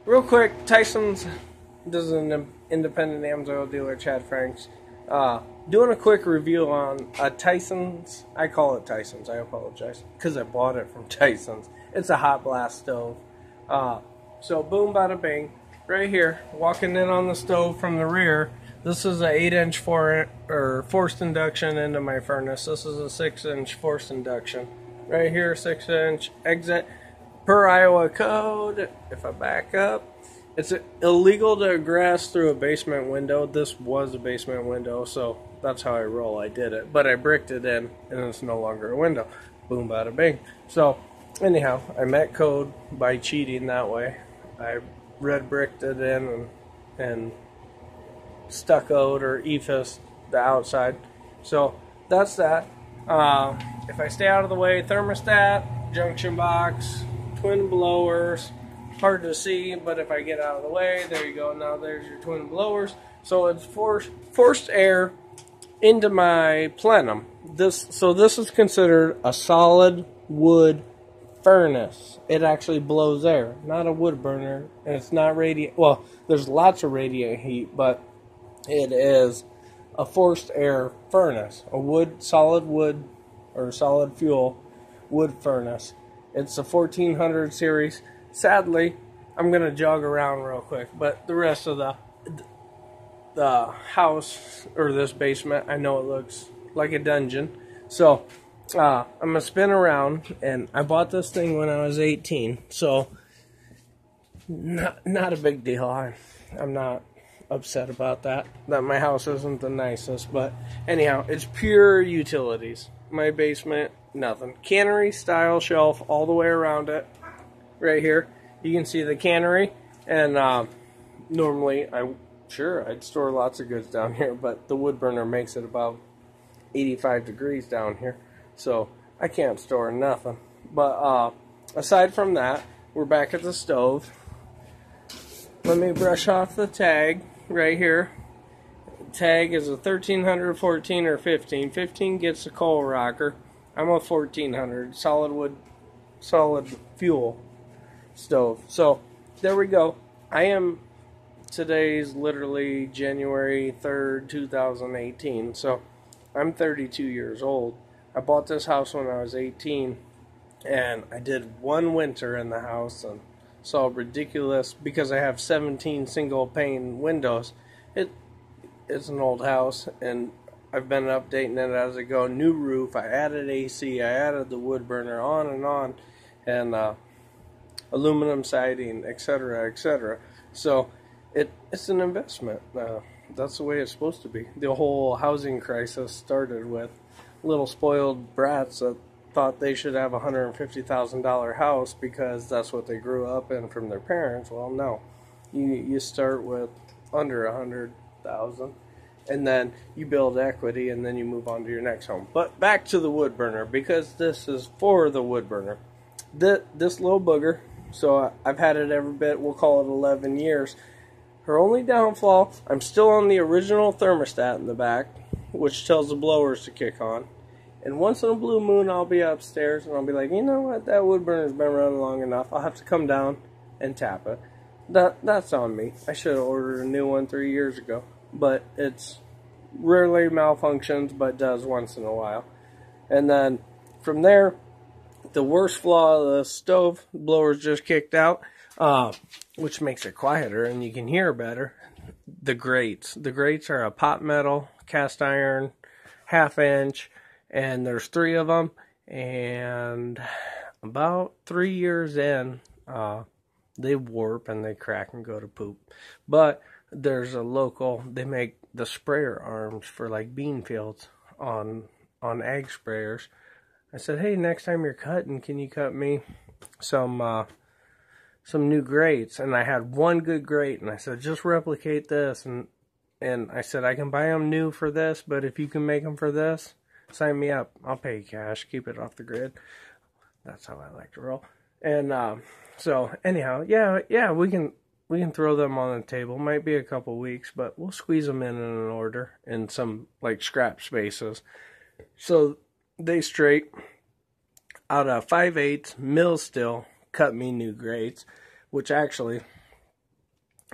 Real quick, Tyson's, this is an independent AMSOIL dealer, Chad Franks. Doing a quick review on a Tyson's, I call it Tyson's, I apologize, because I bought it from Tyson's. It's a hot blast stove. So boom, bada bing, right here, walking in on the stove from the rear. This is an 8-inch forced induction into my furnace. This is a 6-inch forced induction. Right here, 6-inch exit. Per Iowa code, if I back up, it's illegal to egress through a basement window. This was a basement window, so that's how I roll. I did it, but I bricked it in, and it's no longer a window. Boom, bada bing. So, anyhow, I met code by cheating that way. I red bricked it in and stuccoed or ephes the outside. So that's that. If I stay out of the way, thermostat, junction box, twin blowers, hard to see, but if I get out of the way, there you go. Now there's your twin blowers. So it's forced air into my plenum. This is considered a solid wood furnace. It actually blows air, not a wood burner, and it's not radiant. Well, there's lots of radiant heat, but it is a forced air furnace, a solid wood or solid fuel wood furnace. It's a 1400 series. Sadly, I'm going to jog around real quick, but the rest of the house, or this basement, I know it looks like a dungeon. So, I'm going to spin around, and I bought this thing when I was 18, so not a big deal. I'm not upset about that my house isn't the nicest, but anyhow, it's pure utilities. My basement, nothing. Cannery style shelf all the way around it. Right here, you can see the cannery, and normally I'd store lots of goods down here, but the wood burner makes it about 85 degrees down here, so I can't store nothing. But aside from that, we're back at the stove. Let me brush off the tag right here. Tag is a 1300, 14, or 15. 15 gets a coal rocker. I'm a 1400 solid wood, solid fuel stove. So there we go. Today's literally January 3rd, 2018. So I'm 32 years old. I bought this house when I was 18, and I did one winter in the house and saw ridiculous, because I have 17 single pane windows. It's an old house, and I've been updating it as I go. New roof, I added AC, I added the wood burner, on, and aluminum siding, etc., etc. So it's an investment. That's the way it's supposed to be. The whole housing crisis started with little spoiled brats that thought they should have a $150,000 house because that's what they grew up in from their parents. Well, no. You start with under $100,000, and then you build equity, and then you move on to your next home. But back to the wood burner, because this is for the wood burner. This little booger, so I've had it every bit, we'll call it 11 years. Her only downfall, I'm still on the original thermostat in the back, which tells the blowers to kick on. And once in a blue moon, I'll be upstairs, and I'll be like, you know what, that wood burner's been running long enough. I'll have to come down and tap it. That's on me. I should have ordered a new one 3 years ago. But it's rarely malfunctions, but does once in a while. And then from there, the worst flaw of the stove, blowers just kicked out, which makes it quieter and you can hear better. The grates. The grates are a pot metal, cast iron, 1/2 inch, and there's 3 of them. And about 3 years in, they warp and they crack and go to poop. But there's a local, they make the sprayer arms for like bean fields on ag sprayers. I said, hey, next time you're cutting, can you cut me some new grates? And I had one good grate, and I said, just replicate this. And I said, I can buy them new for this, but if you can make them for this, sign me up. I'll pay you cash. Keep it off the grid. That's how I like to roll. And so anyhow, yeah, we can throw them on the table. Might be a couple weeks, but we'll squeeze them in an order in some like scrap spaces. So they straight out of 5/8 mill steel cut me new grates, which actually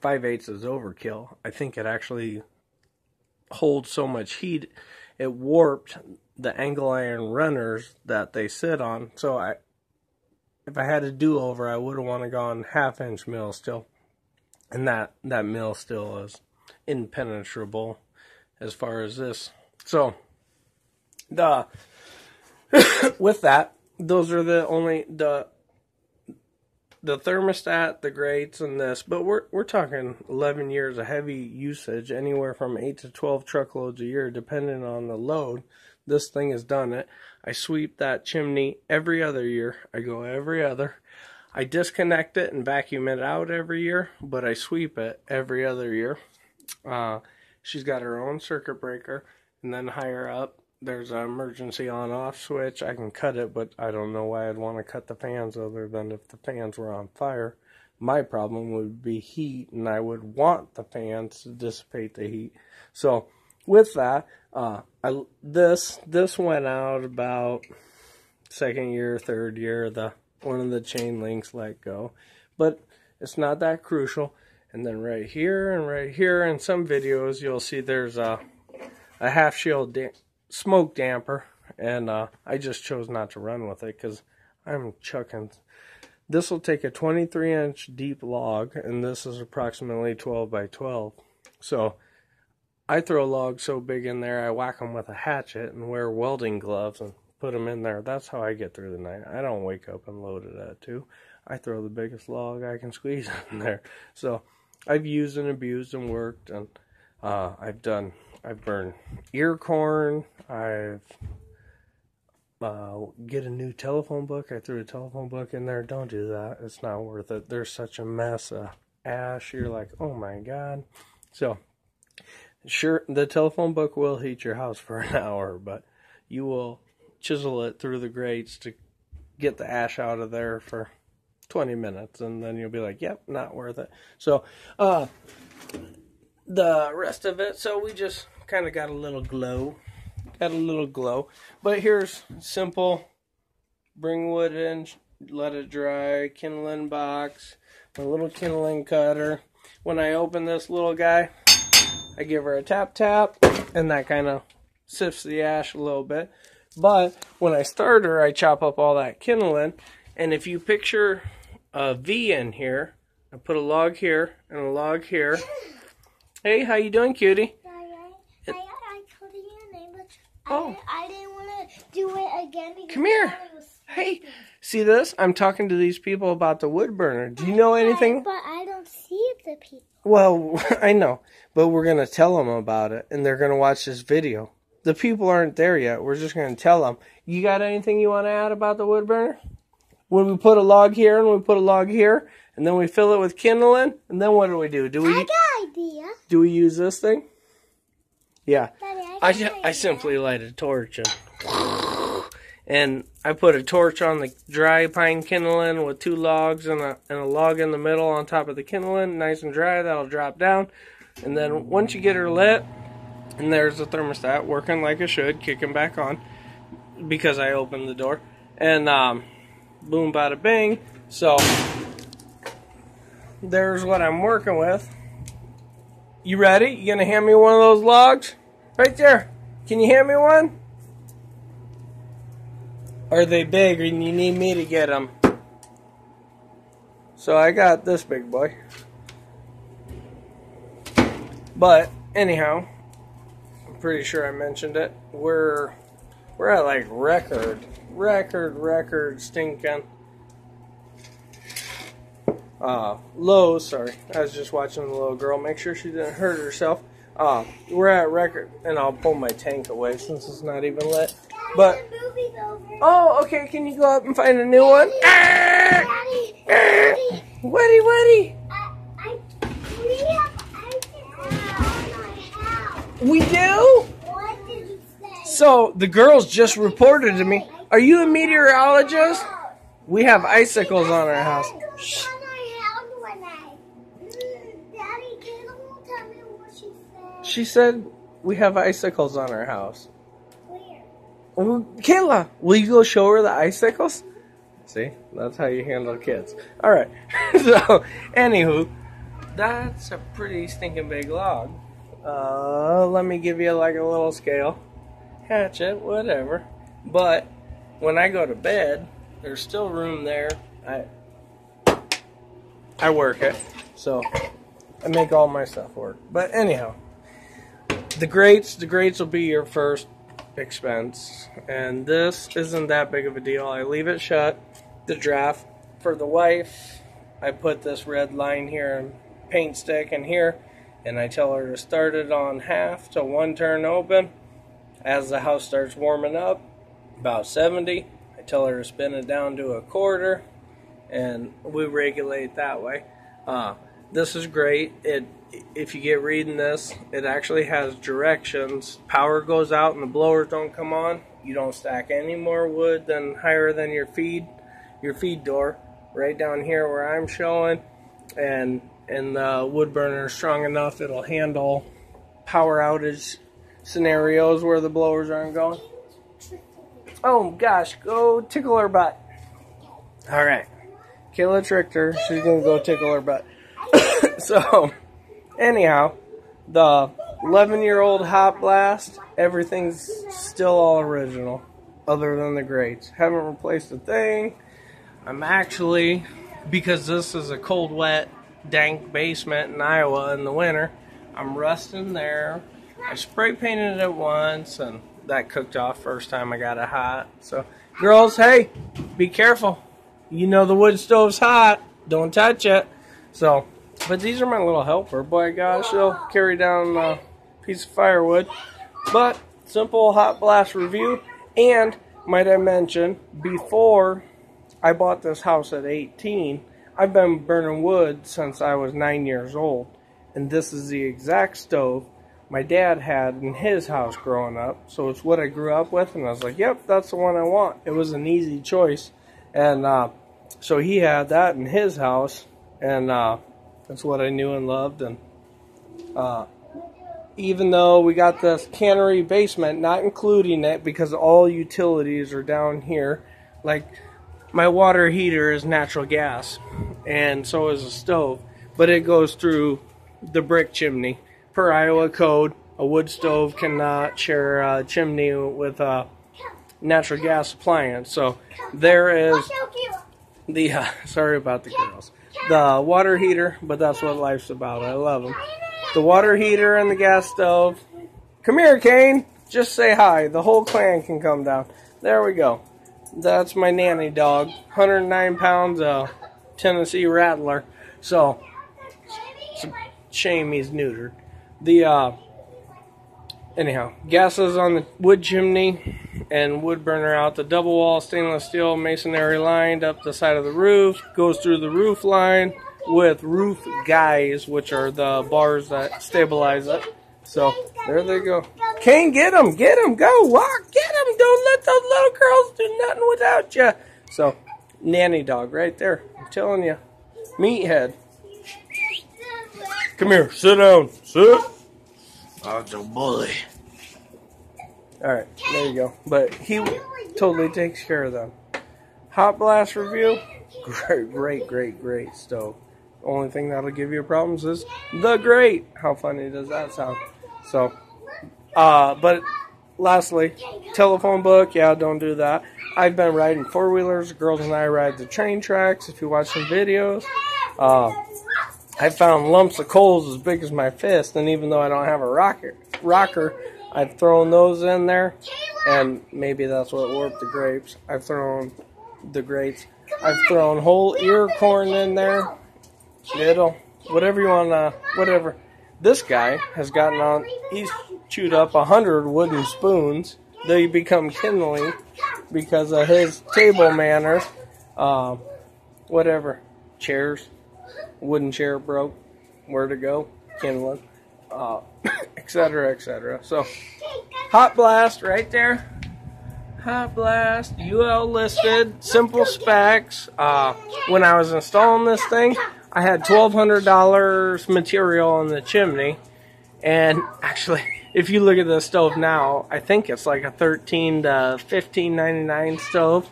5/8 is overkill. I think it actually holds so much heat, it warped the angle iron runners that they sit on. So if I had a do-over, I would have want to gone 1/2-inch mill still. And that mill still is impenetrable as far as this. So, with that, those are the only, the thermostat, the grates, and this. But we're talking 11 years of heavy usage, anywhere from 8 to 12 truckloads a year, depending on the load. This thing has done it. I sweep that chimney every other year. I go every other. I disconnect it and vacuum it out every year, but I sweep it every other year. She's got her own circuit breaker, and then higher up, there's an emergency on-off switch. I can cut it, but I don't know why I'd want to cut the fans other than if the fans were on fire. My problem would be heat, and I would want the fans to dissipate the heat. So, with that, this went out about second year, third year, one of the chain links let go. But it's not that crucial. And then right here and right here in some videos, you'll see there's a half shield smoke damper. And I just chose not to run with it because I'm chucking. This will take a 23-inch deep log, and this is approximately 12 by 12. So I throw logs so big in there, I whack them with a hatchet and wear welding gloves and put them in there. That's how I get through the night. I don't wake up and load it at 2. I throw the biggest log I can squeeze in there. So I've used and abused and worked, and I've burned ear corn. I've get a new telephone book. I threw a telephone book in there. Don't do that. It's not worth it. There's such a mess of ash. You're like, oh my God. So sure, the telephone book will heat your house for an hour, but you will chisel it through the grates to get the ash out of there for 20 minutes, and then you'll be like, yep, not worth it. So, the rest of it, so we just kind of got a little glow. But here's simple, bring wood in, let it dry, kindling box, a little kindling cutter. When I open this little guy, I give her a tap, and that kind of sifts the ash a little bit. But when I start her, I chop up all that kindling. And if you picture a V in here, I put a log here and a log here. Hey, how you doing, cutie? I told you your name, but I didn't want to do it again. Come here. Hey, see this? I'm talking to these people about the wood burner. Do you know anything? But I don't see the people. Well, I know, but we're going to tell them about it, and they're going to watch this video. The people aren't there yet. We're just going to tell them. You got anything you want to add about the wood burner? When we put a log here and we put a log here, and then we fill it with kindling, and then what do? I got an idea. Do we use this thing? Yeah. Daddy, I simply light a torch, and I put a torch on the dry pine kindling with 2 logs and a log in the middle on top of the kindling, nice and dry. That'll drop down, and then once you get her lit, and there's the thermostat working like it should, kicking back on because I opened the door, and boom, bada bing. So there's what I'm working with. You ready? You gonna hand me one of those logs? Right there. Can you hand me one? Are they big and you need me to get them? So I got this big boy. But anyhow, I'm pretty sure I mentioned it. We're at like record stinking lows. Sorry, I was just watching the little girl. Make sure she didn't hurt herself. We're at record, and I'll pull my tank away since it's not even lit. But oh, okay. Can you go up and find a new one? Daddy. Woody. We have icicles on my house. We do? What did you say? So the girls just reported to me. Are you a meteorologist? We have icicles on our house. Shh. Daddy, can you tell me what she said? She said we have icicles on our house. Where? Well, Kayla, will you go show her the icicles? See, that's how you handle kids. All right. So, anywho, That's a pretty stinking big log. Let me give you like a little scale. Hatchet, whatever. But when I go to bed, there's still room there. I work it, so I make all my stuff work. But anyhow, the grates will be your first expense, and this isn't that big of a deal. I leave it shut. The draft for the wife, I put this red line here and paint stick in here, and I tell her to start it on half to 1 turn open. As the house starts warming up, about 70, I tell her to spin it down to 1/4, and we regulate that way. This is great. If you get reading this, it actually has directions. Power goes out and the blowers don't come on. You don't stack any more wood than higher than your feed door, right down here where I'm showing, and the wood burner is strong enough it'll handle power outage scenarios where the blowers aren't going. Oh gosh, go tickle her butt. All right, Kayla tricked her. She's gonna go tickle her butt. So anyhow, the 11-year-old Hot Blast, everything's still all original other than the grates. Haven't replaced a thing. I'm actually, because this is a cold, wet, dank basement in Iowa in the winter, I'm rusting there. I spray painted it once, and that cooked off first time I got it hot. So, girls, hey, be careful. You know the wood stove's hot. Don't touch it. So, but these are my little helper. Boy, gosh, they'll carry down a piece of firewood. But, simple Hot Blast review. And, might I mention, before I bought this house at 18, I've been burning wood since I was 9 years old. And this is the exact stove my dad had in his house growing up. So it's what I grew up with, and I was like, yep, that's the one I want. It was an easy choice. And so he had that in his house, and that's what I knew and loved. And even though we got this cannery basement, not including it because all utilities are down here, like my water heater is natural gas, and so is a stove, but it goes through the brick chimney. Per Iowa code, a wood stove cannot share a chimney with a natural gas appliance. So there is the, sorry about the girls, the water heater, but that's what life's about. I love them. The water heater and the gas stove. Come here, Kane. Just say hi. The whole clan can come down. There we go. That's my nanny dog. 109 pounds, Tennessee Rattler. So, it's a shame he's neutered. Anyhow, gases on the wood chimney and wood burner out the double wall stainless steel masonry lined up the side of the roof, goes through the roof line with roof guys, which are the bars that stabilize it. So there they go. Kane, get them, go, walk, get them. Don't let those little girls do nothing without you. So nanny dog right there, I'm telling you, meathead. Come here, sit down, sit. That's a bully. Alright, there you go. But he totally takes care of them. Hot Blast review. Great stove. Only thing that'll give you problems is the grate. How funny does that sound? So, but lastly, telephone book. Yeah, don't do that. I've been riding four-wheelers. The girls and I ride the train tracks. If you watch some videos. I found lumps of coals as big as my fist, and even though I don't have a rocker, I've thrown those in there, and maybe that's what warped the grapes. I've thrown the grates. I've thrown whole ear corn in there. Little, whatever you want, whatever. This guy has gotten on, he's chewed up 100 wooden spoons. They become kindling because of his table manners. Whatever. Chairs. Wooden chair broke, where to go, kindling, etc., etc. So, Hot Blast right there. Hot Blast, UL listed, simple specs. When I was installing this thing, I had $1,200 material on the chimney, and actually, if you look at the stove now, I think it's like a $13 to $15.99 stove.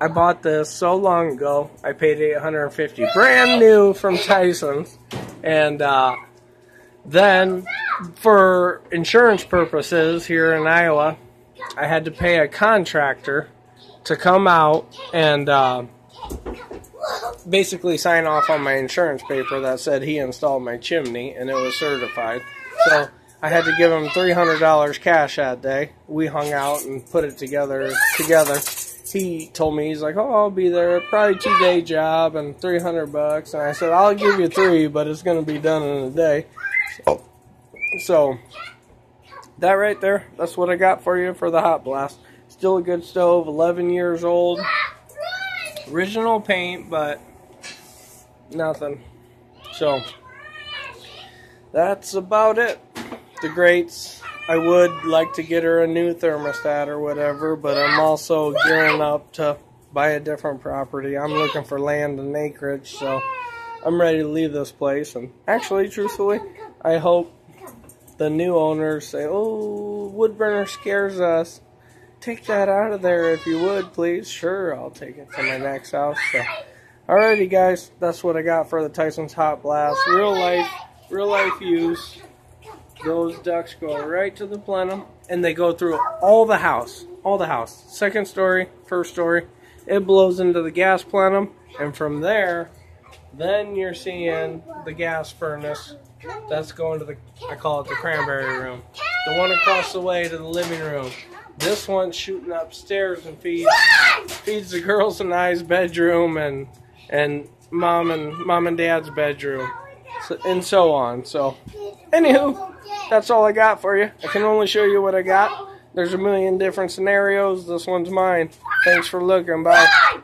I bought this so long ago. I paid $850, brand new from Tyson's, and then for insurance purposes here in Iowa, I had to pay a contractor to come out and basically sign off on my insurance paper that said he installed my chimney and it was certified. So I had to give him $300 cash that day. We hung out and put it together. He told me, he's like, oh, I'll be there, probably 2-day job and $300. And I said, I'll give you 3, but it's going to be done in a day. So that right there, that's what I got for you for the Hot Blast. Still a good stove, 11 years old. Original paint, but nothing. So that's about it. The grates. I would like to get her a new thermostat or whatever, but I'm also gearing up to buy a different property. I'm looking for land and acreage, so I'm ready to leave this place. And actually, truthfully, I hope the new owners say, oh, wood burner scares us. Take that out of there if you would, please. Sure, I'll take it to my next house. So, alrighty, guys, that's what I got for the Tyson's Hot Blast. Real life use. Those ducts go right to the plenum, and they go through all the house. Second story, first story. It blows into the gas plenum, and from there, then you're seeing the gas furnace. That's going to the, I call it the cranberry room. The one across the way to the living room. This one's shooting upstairs and feeds the girls and I's bedroom and mom and dad's bedroom, and so on. So, anywho, that's all I got for you. I can only show you what I got. There's a million different scenarios. This one's mine. Thanks for looking. Bye.